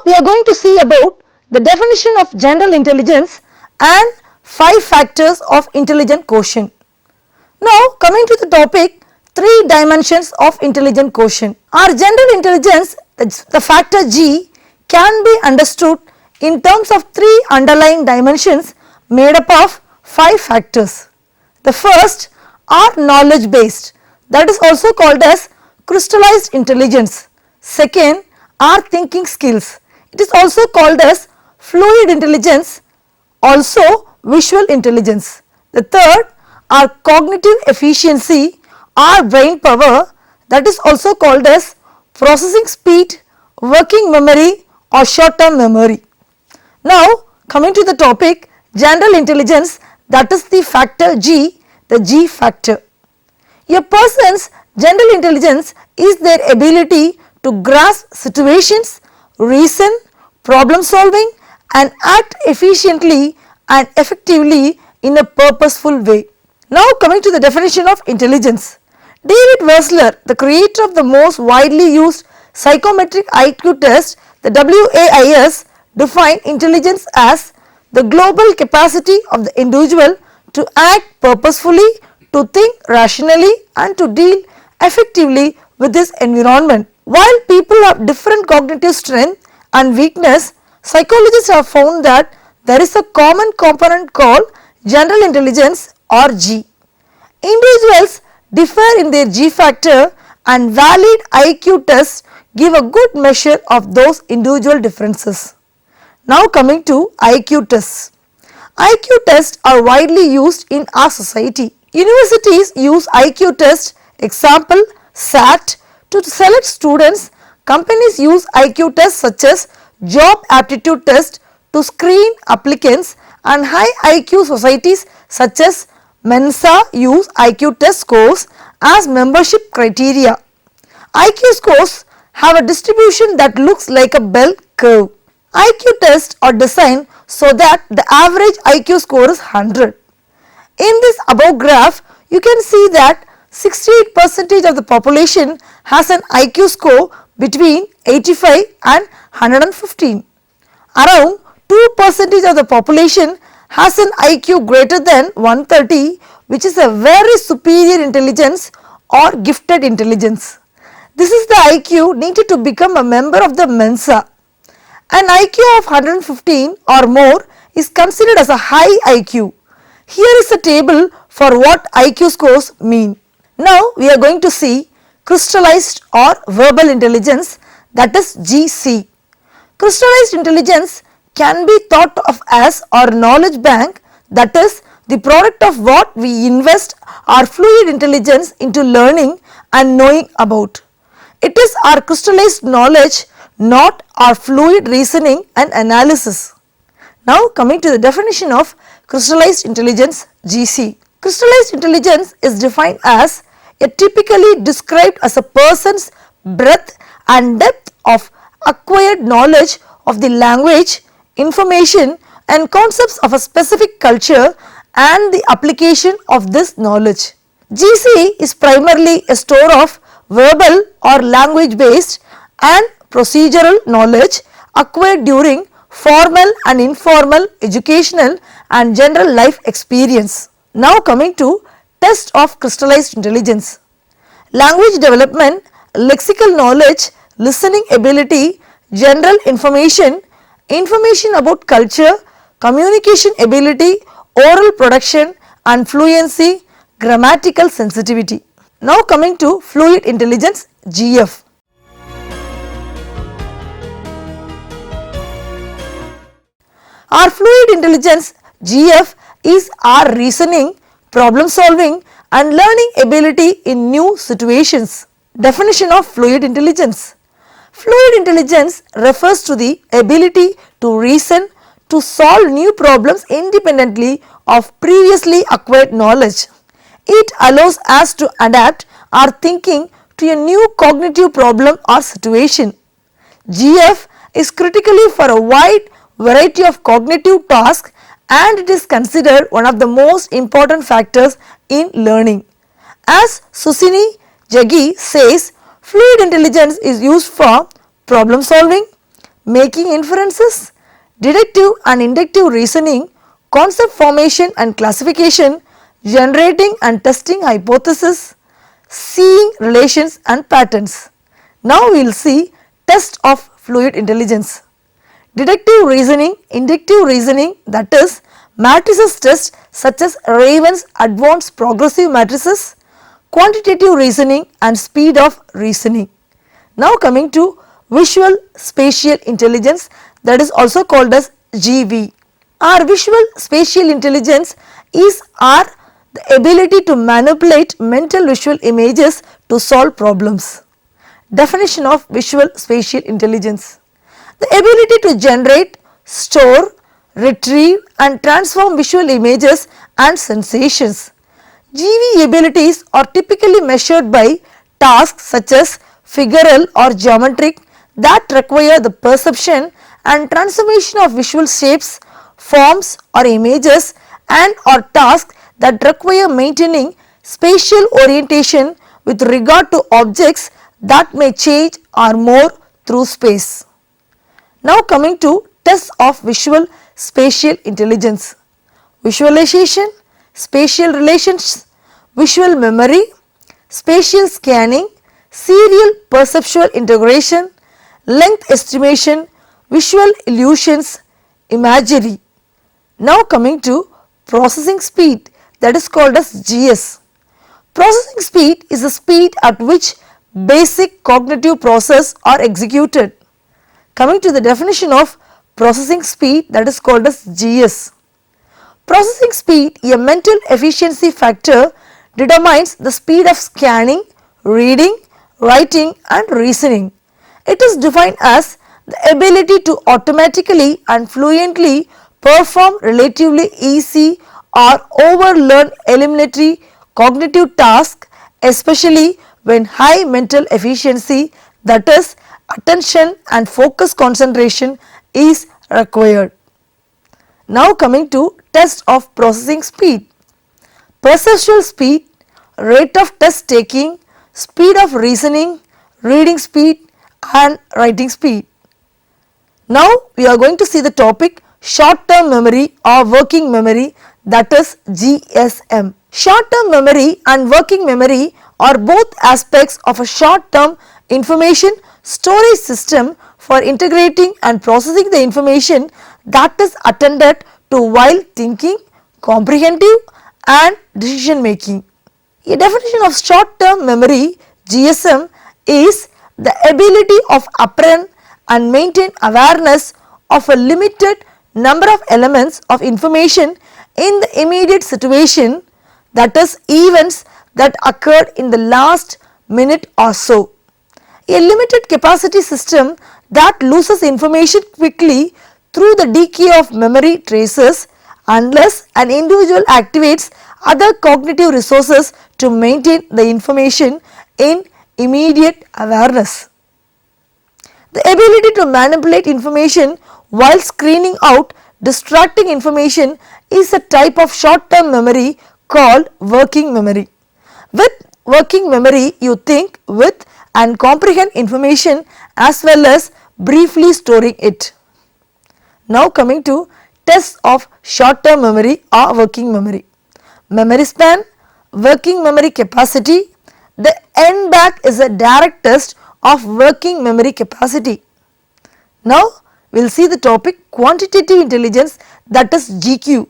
we are going to see about the definition of general intelligence and 5 factors of intelligent quotient. Now coming to the topic, 3 dimensions of intelligent quotient. Our general intelligence, the factor G, can be understood in terms of 3 underlying dimensions made up of 5 factors. The first are knowledge based, that is also called as crystallized intelligence. Second are thinking skills, it is also called as fluid intelligence, also visual intelligence. The third are cognitive efficiency or brain power, that is also called as processing speed, working memory or short term memory. Now coming to the topic general intelligence, that is the factor G, the G factor. A person's general intelligence is their ability to grasp situations, reason, problem solving and act efficiently and effectively in a purposeful way. Now coming to the definition of intelligence. David Wessler, the creator of the most widely used psychometric IQ test, the WAIS, defined intelligence as the global capacity of the individual to act purposefully, to think rationally and to deal effectively with his environment. While people have different cognitive strength and weakness, psychologists have found that there is a common component called general intelligence or G. Individuals differ in their G factor and valid IQ tests give a good measure of those individual differences. Now coming to IQ tests. IQ tests are widely used in our society. Universities use IQ tests, example SAT, to select students. Companies use IQ tests such as job aptitude test to screen applicants, and high IQ societies such as Mensa use IQ test scores as membership criteria. IQ scores have a distribution that looks like a bell curve. IQ tests are designed so that the average IQ score is 100. In this above graph, you can see that 68% of the population has an IQ score between 85 and 115. Around 2% of the population has an IQ greater than 130, which is a very superior intelligence or gifted intelligence. This is the IQ needed to become a member of the Mensa. An IQ of 115 or more is considered as a high IQ. Here is a table for what IQ scores mean. Now we are going to see crystallized or verbal intelligence, that is GC. Crystallized intelligence can be thought of as our knowledge bank, that is the product of what we invest our fluid intelligence into learning and knowing about. It is our crystallized knowledge, not our fluid reasoning and analysis. Now coming to the definition of crystallized intelligence GC. Crystallized intelligence is defined as typically described as a person's breadth and depth of acquired knowledge of the language, information and concepts of a specific culture and the application of this knowledge. GC is primarily a store of verbal or language based and procedural knowledge acquired during formal and informal educational and general life experience. Now coming to test of crystallized intelligence. Language development, lexical knowledge, listening ability, general information, information about culture, communication ability, oral production and fluency, grammatical sensitivity. Now coming to fluid intelligence GF. Our fluid intelligence GF is our reasoning, problem solving and learning ability in new situations. Definition of fluid intelligence. Fluid intelligence refers to the ability to reason, to solve new problems independently of previously acquired knowledge. It allows us to adapt our thinking to a new cognitive problem or situation. GF is critically for a wide variety of cognitive tasks and it is considered one of the most important factors in learning. As Susini Jaggi says, fluid intelligence is used for problem solving, making inferences, deductive and inductive reasoning, concept formation and classification, generating and testing hypotheses, seeing relations and patterns. Now we will see test of fluid intelligence. Deductive reasoning, inductive reasoning, that is matrices test such as Raven's advanced progressive matrices, quantitative reasoning and speed of reasoning. Now coming to visual spatial intelligence, that is also called as GV. Our visual spatial intelligence is the ability to manipulate mental visual images to solve problems. Definition of visual spatial intelligence: the ability to generate, store, retrieve and transform visual images and sensations. GV abilities are typically measured by tasks such as figural or geometric that require the perception and transformation of visual shapes, forms or images, and or tasks that require maintaining spatial orientation with regard to objects that may change or move through space. Now coming to tests of visual spatial intelligence: visualization, spatial relations, visual memory, spatial scanning, serial perceptual integration, length estimation, visual illusions, imagery. Now coming to processing speed, that is called as GS. Processing speed is the speed at which basic cognitive process are executed. Coming to the definition of processing speed, that is called as GS. Processing speed, a mental efficiency factor, determines the speed of scanning, reading, writing and reasoning. It is defined as the ability to automatically and fluently perform relatively easy or overlearned eliminatory cognitive tasks, especially when high mental efficiency, that is attention and focus concentration, is required. Now coming to test of processing speed: perceptual speed, rate of test taking, speed of reasoning, reading speed and writing speed. Now we are going to see the topic short term memory or working memory, that is GSM. Short term memory and working memory are both aspects of a short term information storage system for integrating and processing the information that is attended to while thinking, comprehensive and decision making. A definition of short term memory GSM is the ability of apprehend and maintain awareness of a limited number of elements of information in the immediate situation, that is events that occurred in the last minute or so. A limited capacity system that loses information quickly through the decay of memory traces unless an individual activates other cognitive resources to maintain the information in immediate awareness. The ability to manipulate information while screening out distracting information is a type of short term memory called working memory. With working memory, you think with and comprehend information as well as briefly storing it. Now coming to tests of short term memory or working memory: memory span, working memory capacity. The NBAC is a direct test of working memory capacity. Now we will see the topic quantitative intelligence, that is GQ.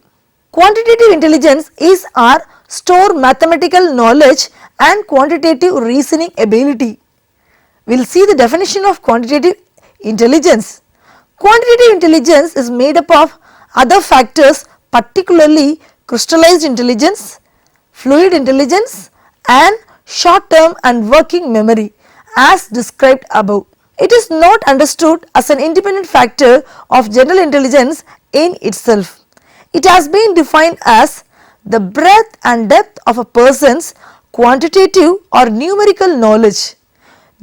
Quantitative intelligence is our store mathematical knowledge and quantitative reasoning ability. We will see the definition of quantitative intelligence. Quantitative intelligence is made up of other factors, particularly crystallized intelligence, fluid intelligence and short term and working memory as described above. It is not understood as an independent factor of general intelligence in itself. It has been defined as the breadth and depth of a person's quantitative or numerical knowledge.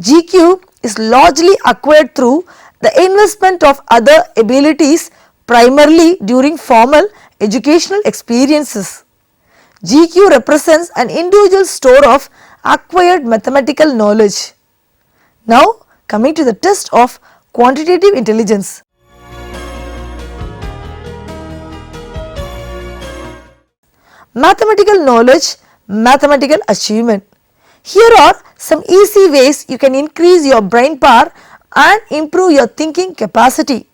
GQ is largely acquired through the investment of other abilities, primarily during formal educational experiences. GQ represents an individual store of acquired mathematical knowledge. Now coming to the test of quantitative intelligence. Mathematical knowledge, mathematical achievement. Here are some easy ways you can increase your brain power and improve your thinking capacity.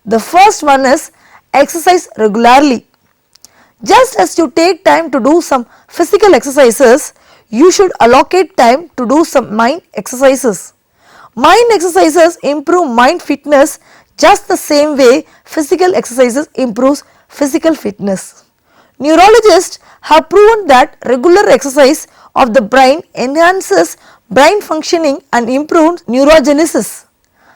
The first one is exercise regularly. Just as you take time to do some physical exercises, you should allocate time to do some mind exercises. Mind exercises improve mind fitness just the same way physical exercises improves physical fitness. Neurologists have proven that regular exercise of the brain enhances brain functioning and improves neurogenesis.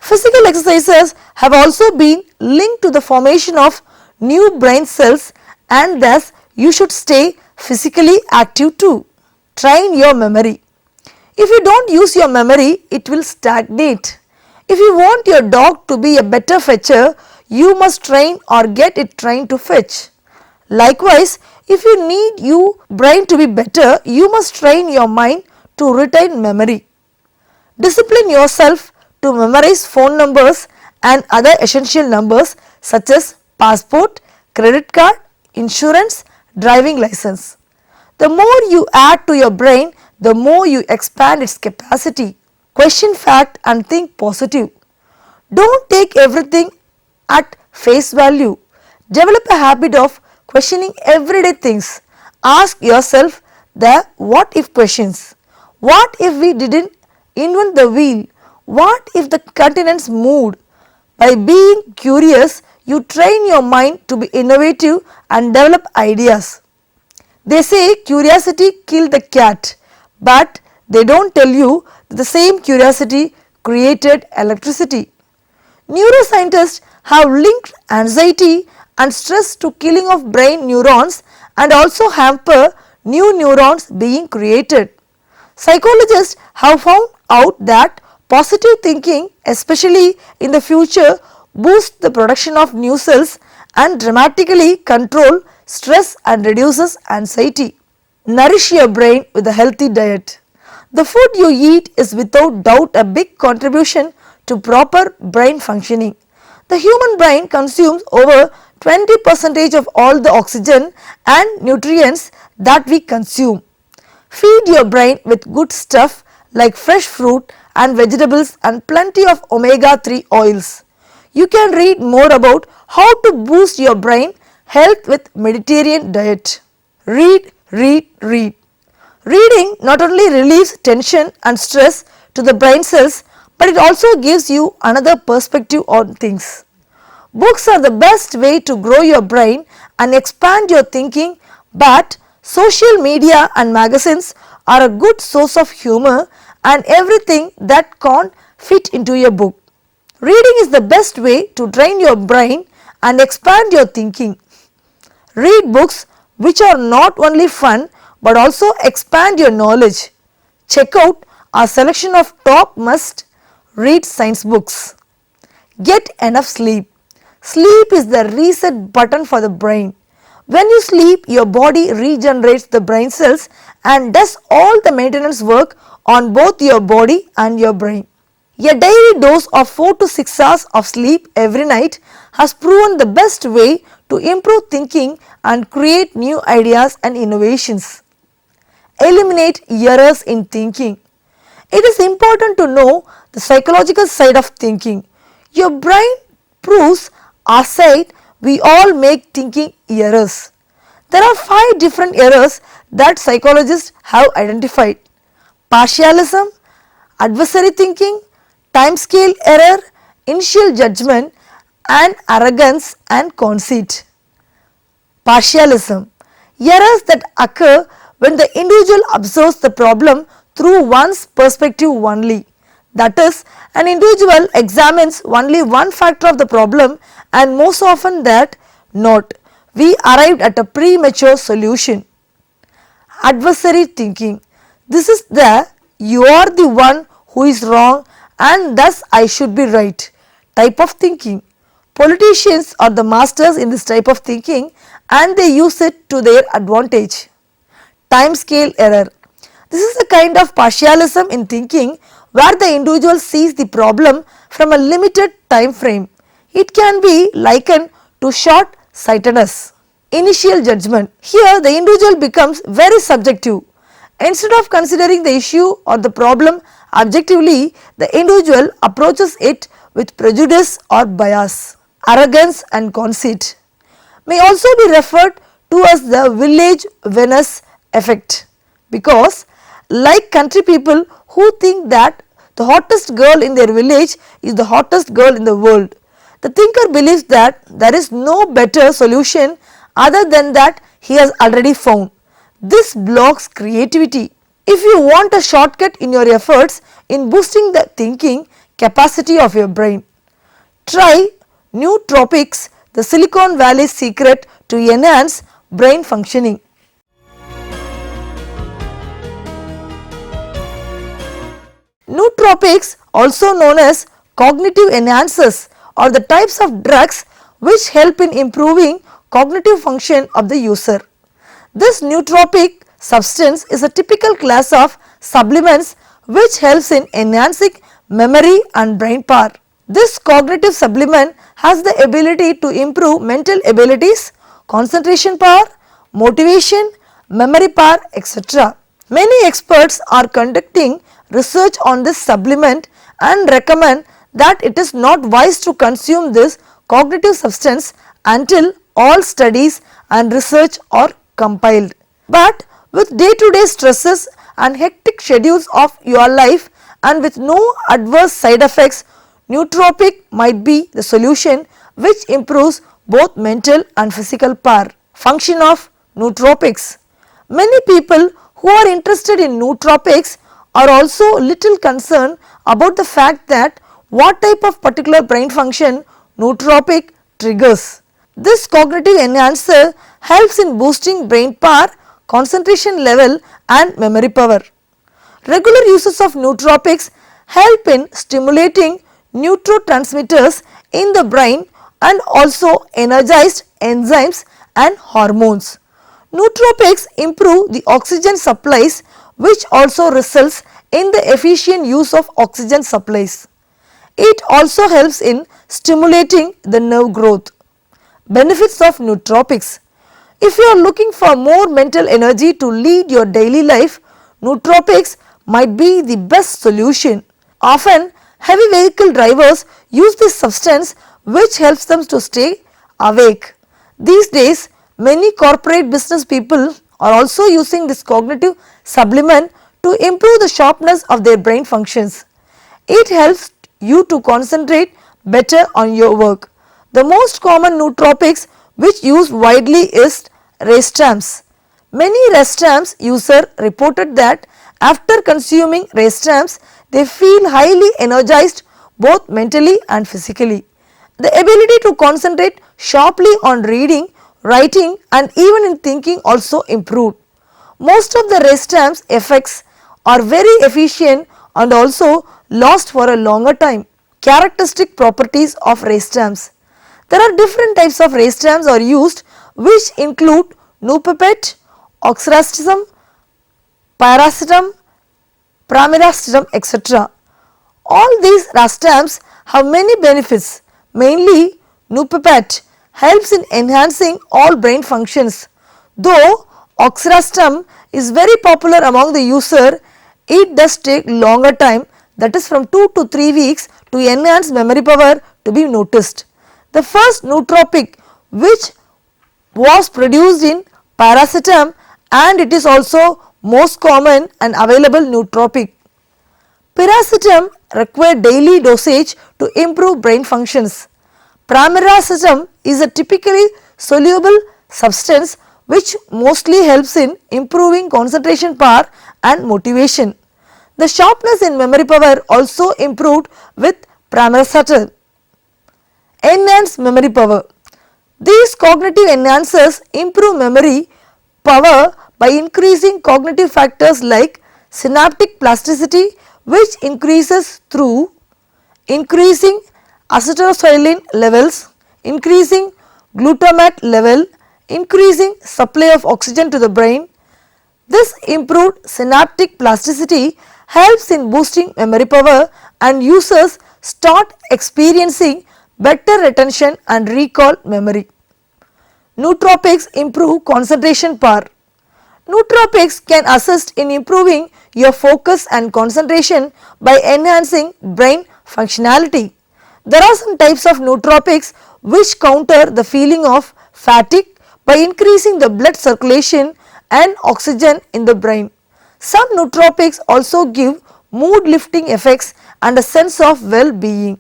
Physical exercises have also been linked to the formation of new brain cells, and thus you should stay physically active too. Train your memory. If you don't use your memory, it will stagnate. If you want your dog to be a better fetcher, you must train or get it trained to fetch. Likewise, if you need your brain to be better, you must train your mind to retain memory. Discipline yourself to memorize phone numbers and other essential numbers such as passport, credit card, insurance, driving license. The more you add to your brain, the more you expand its capacity. Question fact and think positive. Don't take everything at face value. Develop a habit of questioning everyday things. Ask yourself the what if questions. What if we didn't invent the wheel? What if the continents moved? By being curious, you train your mind to be innovative and develop ideas. They say curiosity killed the cat, but they don't tell you that the same curiosity created electricity. Neuroscientists have linked anxiety and stress to killing of brain neurons and also hamper new neurons being created. Psychologists have found out that positive thinking, especially in the future, boosts the production of new cells and dramatically control stress and reduces anxiety. Nourish your brain with a healthy diet. The food you eat is without doubt a big contribution to proper brain functioning. The human brain consumes over 20% of all the oxygen and nutrients that we consume. Feed your brain with good stuff like fresh fruit and vegetables and plenty of omega-3 oils. You can read more about how to boost your brain health with Mediterranean diet. Read, read, read. Reading not only relieves tension and stress to the brain cells, but it also gives you another perspective on things. Books are the best way to grow your brain and expand your thinking, but social media and magazines are a good source of humor and everything that can't fit into your book. Reading is the best way to train your brain and expand your thinking. Read books which are not only fun but also expand your knowledge. Check out our selection of top must read science books. Get enough sleep. Sleep is the reset button for the brain. When you sleep, your body regenerates the brain cells and does all the maintenance work on both your body and your brain. A daily dose of 4 to 6 hours of sleep every night has proven the best way to improve thinking and create new ideas and innovations. Eliminate errors in thinking. It is important to know the psychological side of thinking. Your brain proves aside, we all make thinking errors. There are 5 different errors that psychologists have identified: partialism, adversary thinking, timescale error, initial judgment, and arrogance and conceit. Partialism. Errors that occur when the individual observes the problem through one's perspective only. That is, an individual examines only one factor of the problem and most often that not. We arrived at a premature solution. Adversary thinking. This is the you are the one who is wrong and thus I should be right type of thinking. Politicians are the masters in this type of thinking and they use it to their advantage. Timescale error. This is a kind of partialism in thinking where the individual sees the problem from a limited time frame. It can be likened to short-sightedness. Initial judgment. Here the individual becomes very subjective. Instead of considering the issue or the problem objectively, the individual approaches it with prejudice or bias. Arrogance and conceit may also be referred to as the village Venice effect, because like country people who think that the hottest girl in their village is the hottest girl in the world, the thinker believes that there is no better solution other than that he has already found. This blocks creativity. If you want a shortcut in your efforts in boosting the thinking capacity of your brain, try nootropics, the Silicon Valley's secret to enhance brain functioning. Nootropics, also known as cognitive enhancers, are the types of drugs which help in improving cognitive function of the user. This nootropic substance is a typical class of supplements which helps in enhancing memory and brain power. This cognitive supplement has the ability to improve mental abilities, concentration power, motivation, memory power, etc. Many experts are conducting research on this supplement and recommend that it is not wise to consume this cognitive substance until all studies and research are compiled. But with day-to-day stresses and hectic schedules of your life and with no adverse side effects, nootropic might be the solution which improves both mental and physical power. Function of nootropics. Many people who are interested in nootropics are also little concerned about the fact that what type of particular brain function nootropic triggers. This cognitive enhancer helps in boosting brain power, concentration level and memory power. Regular uses of nootropics help in stimulating neurotransmitters in the brain and also energized enzymes and hormones. Nootropics improve the oxygen supplies, which also results in the efficient use of oxygen supplies. It also helps in stimulating the nerve growth. Benefits of nootropics. If you are looking for more mental energy to lead your daily life, nootropics might be the best solution. Often heavy vehicle drivers use this substance which helps them to stay awake. These days many corporate business people are also using this cognitive supplement to improve the sharpness of their brain functions. It helps you to concentrate better on your work. The most common nootropics which used widely is Restams. Many Restams users reported that after consuming Restams they feel highly energized both mentally and physically. The ability to concentrate sharply on reading, writing and even in thinking also improved. Most of the Restams effects are very efficient and also last for a longer time. Characteristic properties of Restams. There are different types of Restams are used which include nupepet, oxyracism, pyracetam, pramiracetam, etc. All these Restams have many benefits. Mainly nupepet helps in enhancing all brain functions. Though oxyracetam is very popular among the user, it does take longer time, that is from 2 to 3 weeks to enhance memory power to be noticed. The first nootropic which was produced in pyracetam and it is also most common and available nootropic. Pyracetam require daily dosage to improve brain functions. Pramiracetam is a typically soluble substance which mostly helps in improving concentration power and motivation. The sharpness in memory power also improved with pramiracetam. Enhance memory power. These cognitive enhancers improve memory power by increasing cognitive factors like synaptic plasticity, which increases through increasing acetylcholine levels, increasing glutamate level, increasing supply of oxygen to the brain. This improved synaptic plasticity helps in boosting memory power and users start experiencing better retention and recall memory. Nootropics improve concentration power. Nootropics can assist in improving your focus and concentration by enhancing brain functionality. There are some types of nootropics which counter the feeling of fatigue by increasing the blood circulation and oxygen in the brain. Some nootropics also give mood lifting effects and a sense of well-being.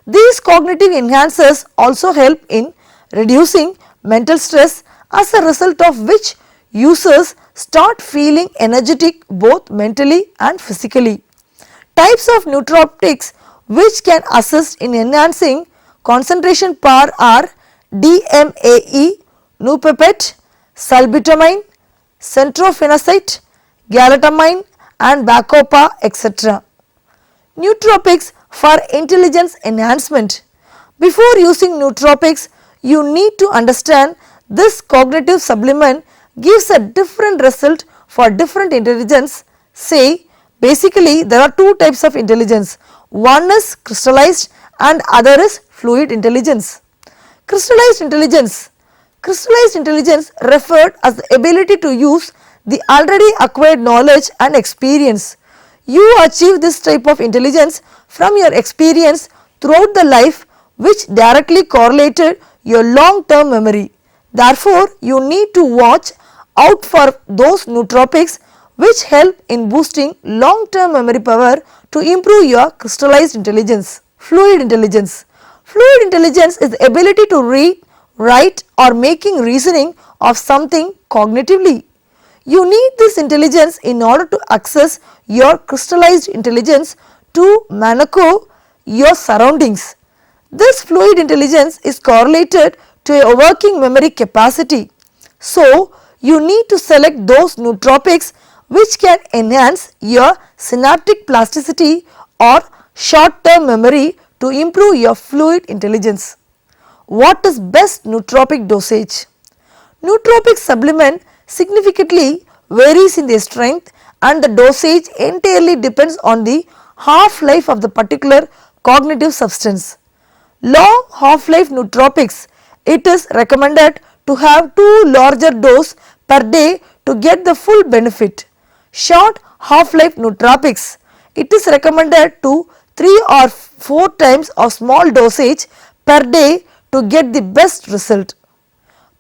These cognitive enhancers also help in reducing mental stress, as a result of which users start feeling energetic both mentally and physically. Types of nootropics which can assist in enhancing concentration power are DMAE, Noopepet, Salbutamine, Centrophenacate, Galantamine and Bacopa, etc. Nootropics for intelligence enhancement. Before using nootropics, you need to understand this cognitive supplement gives a different result for different intelligence. Say, basically there are two types of intelligence. One is crystallized and other is fluid intelligence. Crystallized intelligence. Crystallized intelligence referred as the ability to use the already acquired knowledge and experience. You achieve this type of intelligence from your experience throughout the life, which directly correlated your long term memory. Therefore, you need to watch out for those nootropics which help in boosting long term memory power to improve your crystallized intelligence. Fluid intelligence. Fluid intelligence is the ability to read, write or making reasoning of something cognitively. You need this intelligence in order to access your crystallized intelligence to manage your surroundings. This fluid intelligence is correlated to a working memory capacity. So, you need to select those nootropics which can enhance your synaptic plasticity or short term memory to improve your fluid intelligence. What is best nootropic dosage? Nootropic supplement significantly varies in their strength and the dosage entirely depends on the half-life of the particular cognitive substance. Long half-life nootropics, it is recommended to have 2 larger dose per day to get the full benefit. Short half-life nootropics, it is recommended to 3 or 4 times of small dosage per day to get the best result.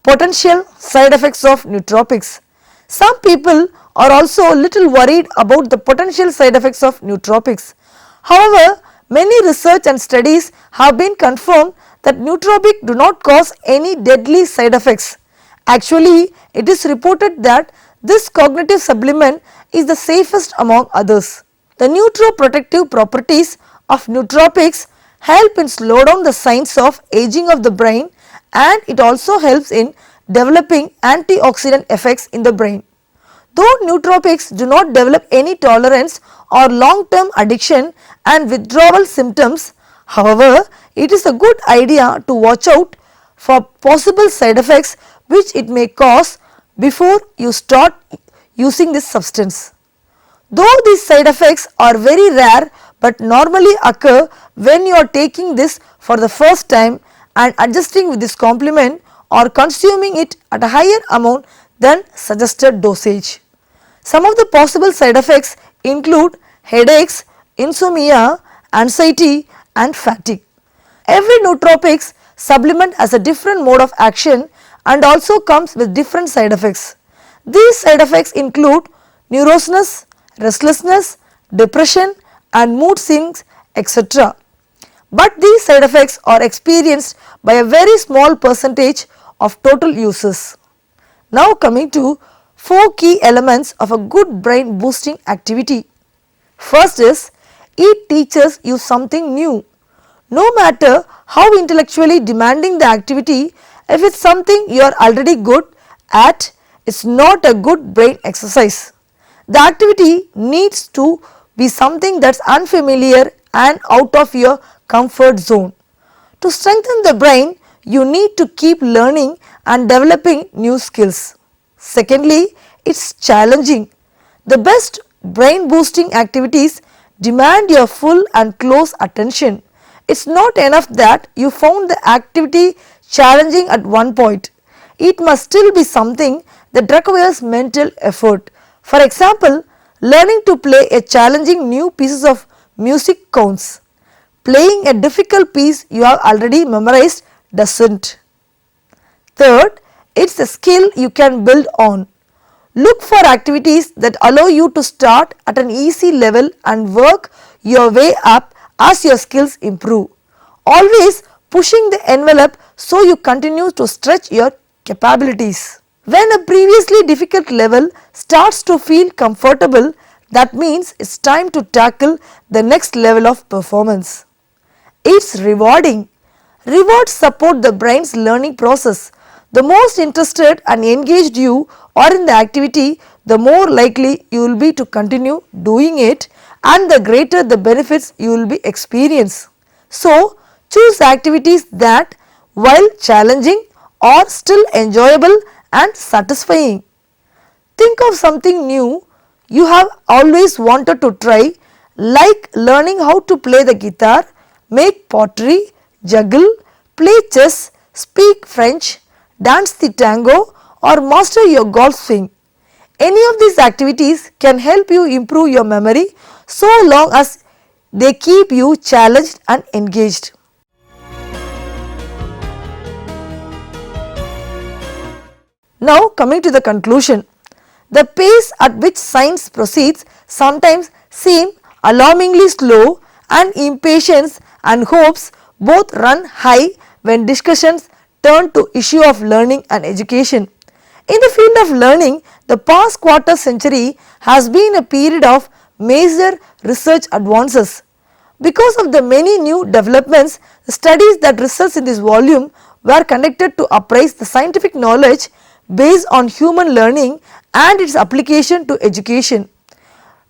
Potential side effects of nootropics. Some people are also a little worried about the potential side effects of nootropics. However, many research and studies have been confirmed that nootropics do not cause any deadly side effects. Actually, it is reported that this cognitive supplement is the safest among others. The neuroprotective properties of nootropics help in slow down the signs of aging of the brain and it also helps in developing antioxidant effects in the brain. Though nootropics do not develop any tolerance or long term addiction and withdrawal symptoms, however, it is a good idea to watch out for possible side effects which it may cause before you start using this substance. Though these side effects are very rare but normally occur when you are taking this for the first time and adjusting with this complement or consuming it at a higher amount than suggested dosage. Some of the possible side effects include headaches, insomnia, anxiety and fatigue. Every nootropics supplement has a different mode of action and also comes with different side effects. These side effects include neurosis, restlessness, depression and mood swings, etc. But these side effects are experienced by a very small percentage of total users. Now coming to 4 key elements of a good brain boosting activity. First is, it teaches you something new. No matter how intellectually demanding the activity, if it is something you are already good at, it is not a good brain exercise. The activity needs to be something that is unfamiliar and out of your comfort zone. To strengthen the brain, you need to keep learning and developing new skills. Secondly, it is challenging. The best brain boosting activities demand your full and close attention. It's not enough that you found the activity challenging at one point. It must still be something that requires mental effort. For example, learning to play a challenging new piece of music counts. Playing a difficult piece you have already memorized doesn't. Third, it's a skill you can build on. Look for activities that allow you to start at an easy level and work your way up as your skills improve. Always pushing the envelope so you continue to stretch your capabilities. When a previously difficult level starts to feel comfortable, that means it's time to tackle the next level of performance. It's rewarding. Rewards support the brain's learning process. The most interested and engaged you are in the activity, the more likely you will be to continue doing it and the greater the benefits you will be experience. So, choose activities that, while challenging, are still enjoyable and satisfying. Think of something new you have always wanted to try, like learning how to play the guitar, make pottery, juggle, play chess, speak French, dance the tango, or master your golf swing. Any of these activities can help you improve your memory so long as they keep you challenged and engaged. Now coming to the conclusion, the pace at which science proceeds sometimes seem alarmingly slow, and impatience and hopes both run high when discussions turn to issue of learning and education. In the field of learning, the past quarter century has been a period of major research advances. Because of the many new developments, the studies that results in this volume were conducted to appraise the scientific knowledge based on human learning and its application to education.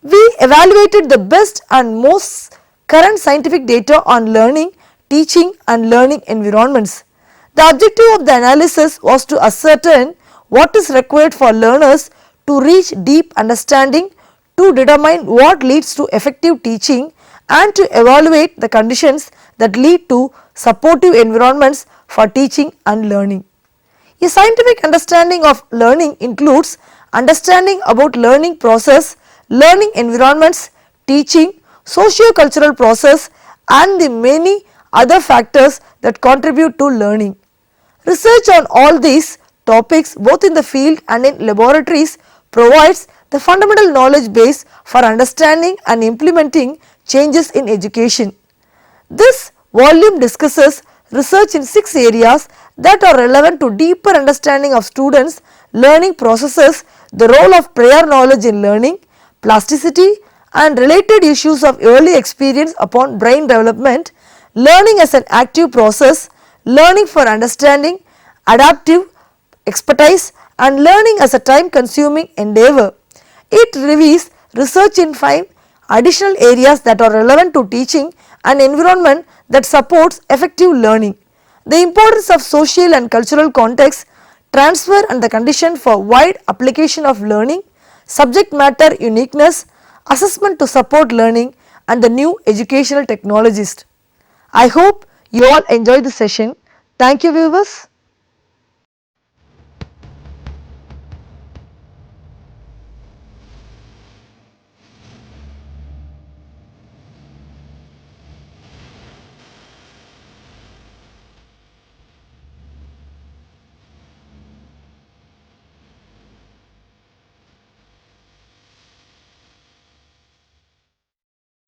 We evaluated the best and most current scientific data on learning, teaching and learning environments. The objective of the analysis was to ascertain what is required for learners to reach deep understanding, to determine what leads to effective teaching and to evaluate the conditions that lead to supportive environments for teaching and learning. A scientific understanding of learning includes understanding about learning process, learning environments, teaching, socio-cultural process and the many other factors that contribute to learning. Research on all these topics both in the field and in laboratories provides the fundamental knowledge base for understanding and implementing changes in education. This volume discusses research in 6 areas that are relevant to deeper understanding of students' learning processes, the role of prior knowledge in learning, plasticity and related issues of early experience upon brain development, learning as an active process, learning for understanding, adaptive expertise and learning as a time consuming endeavor. It reviews research in 5 additional areas that are relevant to teaching an environment that supports effective learning. The importance of social and cultural context, transfer and the condition for wide application of learning, subject matter uniqueness, assessment to support learning and the new educational technologies. I hope you all enjoyed the session. Thank you viewers.